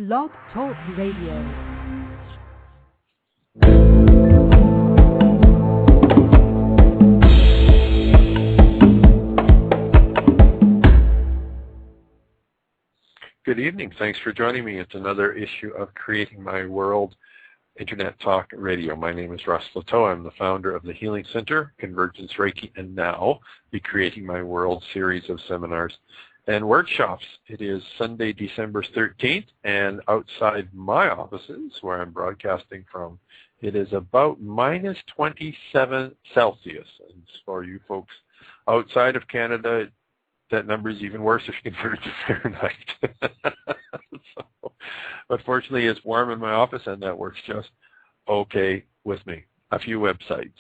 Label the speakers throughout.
Speaker 1: Blog Talk Radio.
Speaker 2: Good evening. Thanks for joining me. It's another issue of Creating My World Internet Talk Radio. My name is Russ Plateau. I'm the founder of the Healing Center, Convergence Reiki, and now the Creating My World series of seminars and workshops. It is Sunday, December 13th, and outside my offices, where I'm broadcasting from, it is about minus 27 Celsius. And for you folks outside of Canada, that number is even worse if you convert it to Fahrenheit. So, but fortunately, it's warm in my office, and that works just okay with me. A few websites: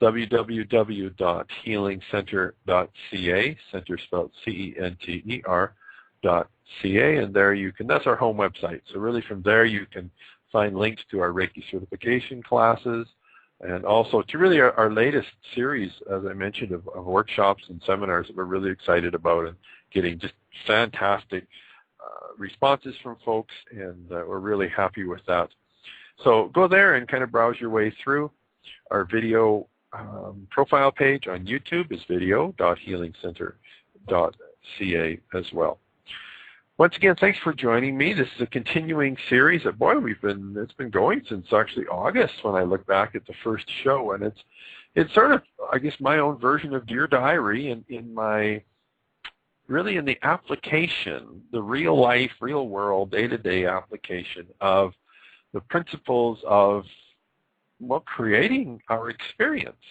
Speaker 2: www.healingcenter.ca, center spelled CENTER.ca, and there you can, that's our home website. So really from there you can find links to our Reiki certification classes, and also to really our latest series, as I mentioned, of workshops and seminars that we're really excited about and getting just fantastic responses from folks, and we're really happy with that. So go there and kind of browse your way through. Our video profile page on YouTube is video.healingcenter.ca as well. Once again, thanks for joining me. This is a continuing series. Boy, it's been going since actually August when I look back at the first show, and it's sort of, I guess, my own version of Dear Diary in my, really in the application, the real life, real world, day-to-day application of the principles of, well, creating our experience.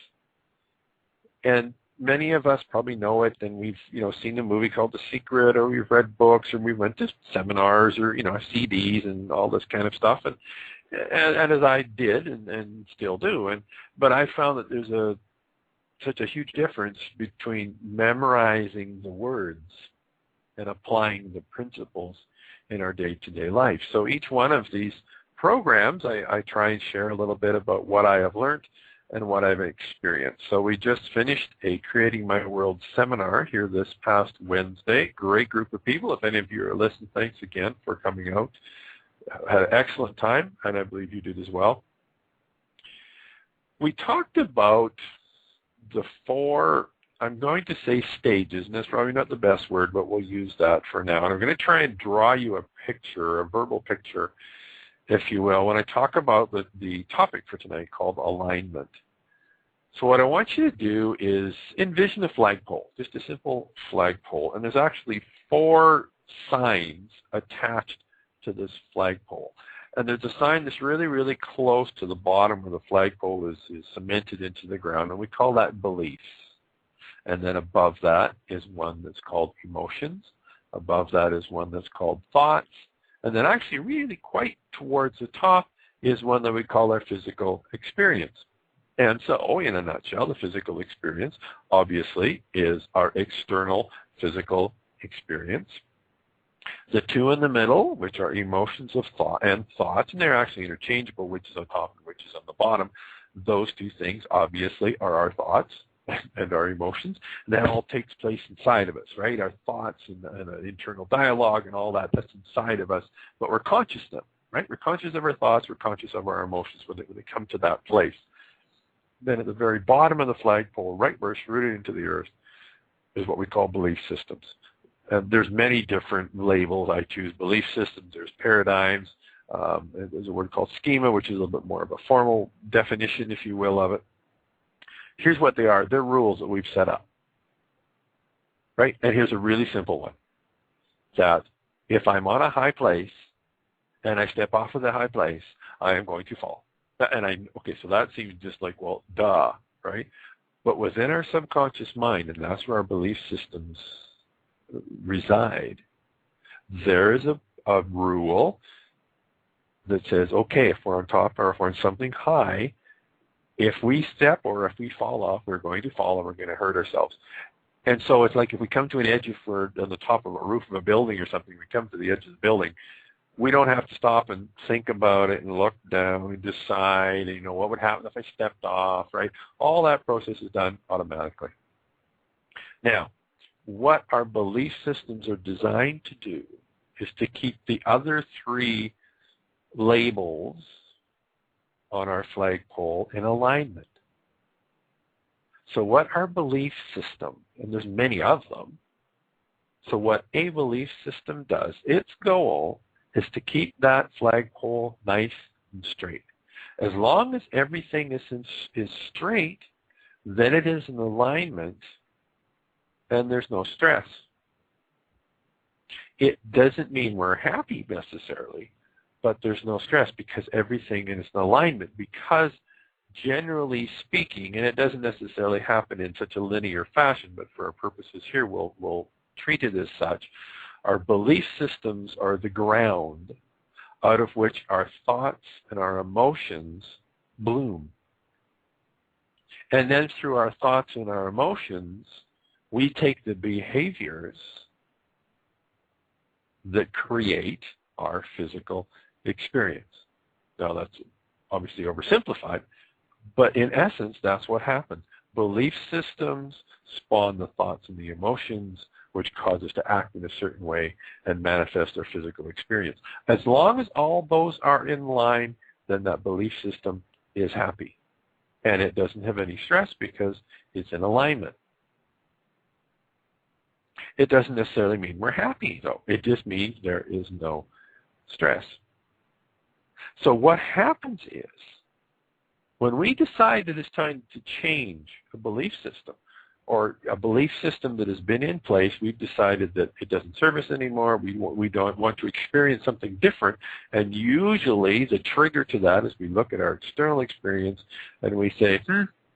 Speaker 2: And many of us probably know it, and we've seen a movie called The Secret, or we've read books, or we went to seminars, or CDs and all this kind of stuff, and as I did and still do, but I found that there's such a huge difference between memorizing the words and applying the principles in our day-to-day life. So each one of these programs, I try and share a little bit about what I have learned and what I've experienced. So we just finished a Creating My World seminar here this past Wednesday. Great group of people. If any of you are listening, thanks again for coming out. Had an excellent time, and I believe you did as well. We talked about the four, I'm going to say stages, and that's probably not the best word, but we'll use that for now. And I'm going to try and draw you a picture, a verbal picture, if you will, when I talk about the topic for tonight called alignment. So what I want you to do is envision a flagpole, just a simple flagpole, and there's actually four signs attached to this flagpole. And there's a sign that's really, really close to the bottom where the flagpole is cemented into the ground, and we call that beliefs. And then above that is one that's called emotions. Above that is one that's called thoughts. And then actually really quite towards the top is one that we call our physical experience. And so in a nutshell, the physical experience obviously is our external physical experience. The two in the middle, which are emotions of thought and thoughts, and they're actually interchangeable, which is on top and which is on the bottom. Those two things obviously are our thoughts and our emotions. And that all takes place inside of us, right? Our thoughts and an internal dialogue and all that, that's inside of us, but we're conscious of them, right? We're conscious of our thoughts, we're conscious of our emotions when they come to that place. Then at the very bottom of the flagpole, right where it's rooted into the earth, is what we call belief systems. And there's many different labels. I choose belief systems, there's paradigms, there's a word called schema, which is a little bit more of a formal definition, if you will, of it. Here's what they are. They're rules that we've set up, right? And here's a really simple one, that if I'm on a high place and I step off of the high place, I am going to fall. Okay, so that seems just like, well, duh, right? But within our subconscious mind, and that's where our belief systems reside, there is a rule that says, okay, if we're on top or if we're on something high, if we step or if we fall off, we're going to fall and we're going to hurt ourselves. And so it's like if we come to an edge, if we're on the top of a roof of a building or something, we come to the edge of the building, we don't have to stop and think about it and look down and decide, what would happen if I stepped off, right? All that process is done automatically. Now, what our belief systems are designed to do is to keep the other three labels on our flagpole in alignment. So what our belief system, and there's many of them, so what a belief system does, its goal is to keep that flagpole nice and straight. As long as everything is straight, then it is in alignment and there's no stress. It doesn't mean we're happy necessarily, but there's no stress because everything is in alignment. Because generally speaking, and it doesn't necessarily happen in such a linear fashion, but for our purposes here, we'll treat it as such. Our belief systems are the ground out of which our thoughts and our emotions bloom. And then through our thoughts and our emotions, we take the behaviors that create our physical experience. Now that's obviously oversimplified, but in essence, that's what happens. Belief systems spawn the thoughts and the emotions, which cause us to act in a certain way and manifest our physical experience. As long as all those are in line, then that belief system is happy. And it doesn't have any stress because it's in alignment. It doesn't necessarily mean we're happy, though. It just means there is no stress. So what happens is, when we decide that it's time to change a belief system, or a belief system that has been in place, we've decided that it doesn't serve us anymore, we don't want to experience something different, and usually the trigger to that is we look at our external experience and we say,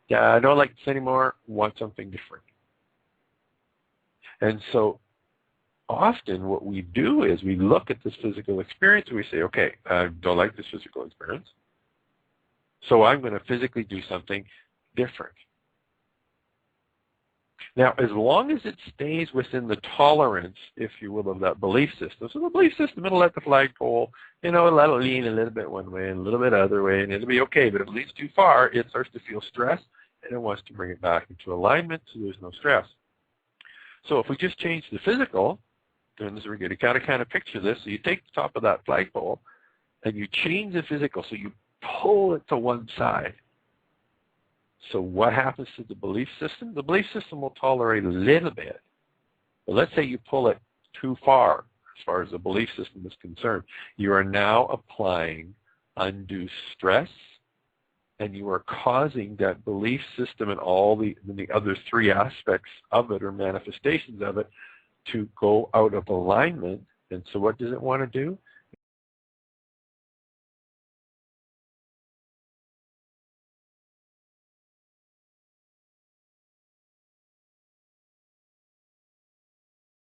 Speaker 2: yeah, I don't like this anymore, want something different. And so often what we do is we look at this physical experience and we say, okay, I don't like this physical experience, so I'm going to physically do something different. Now, as long as it stays within the tolerance, if you will, of that belief system, so the belief system, it'll let the flagpole, it'll let it lean a little bit one way and a little bit other way, and it'll be okay. But if it leans too far, it starts to feel stress, and it wants to bring it back into alignment so there's no stress. So if we just change the physical, then we're going to kind of picture this. So you take the top of that flagpole, and you change the physical, so you pull it to one side. So what happens to the belief system? The belief system will tolerate a little bit. But let's say you pull it too far as the belief system is concerned. You are now applying undue stress, and you are causing that belief system and all the other three aspects of it or manifestations of it to go out of alignment. And so what does it want to do?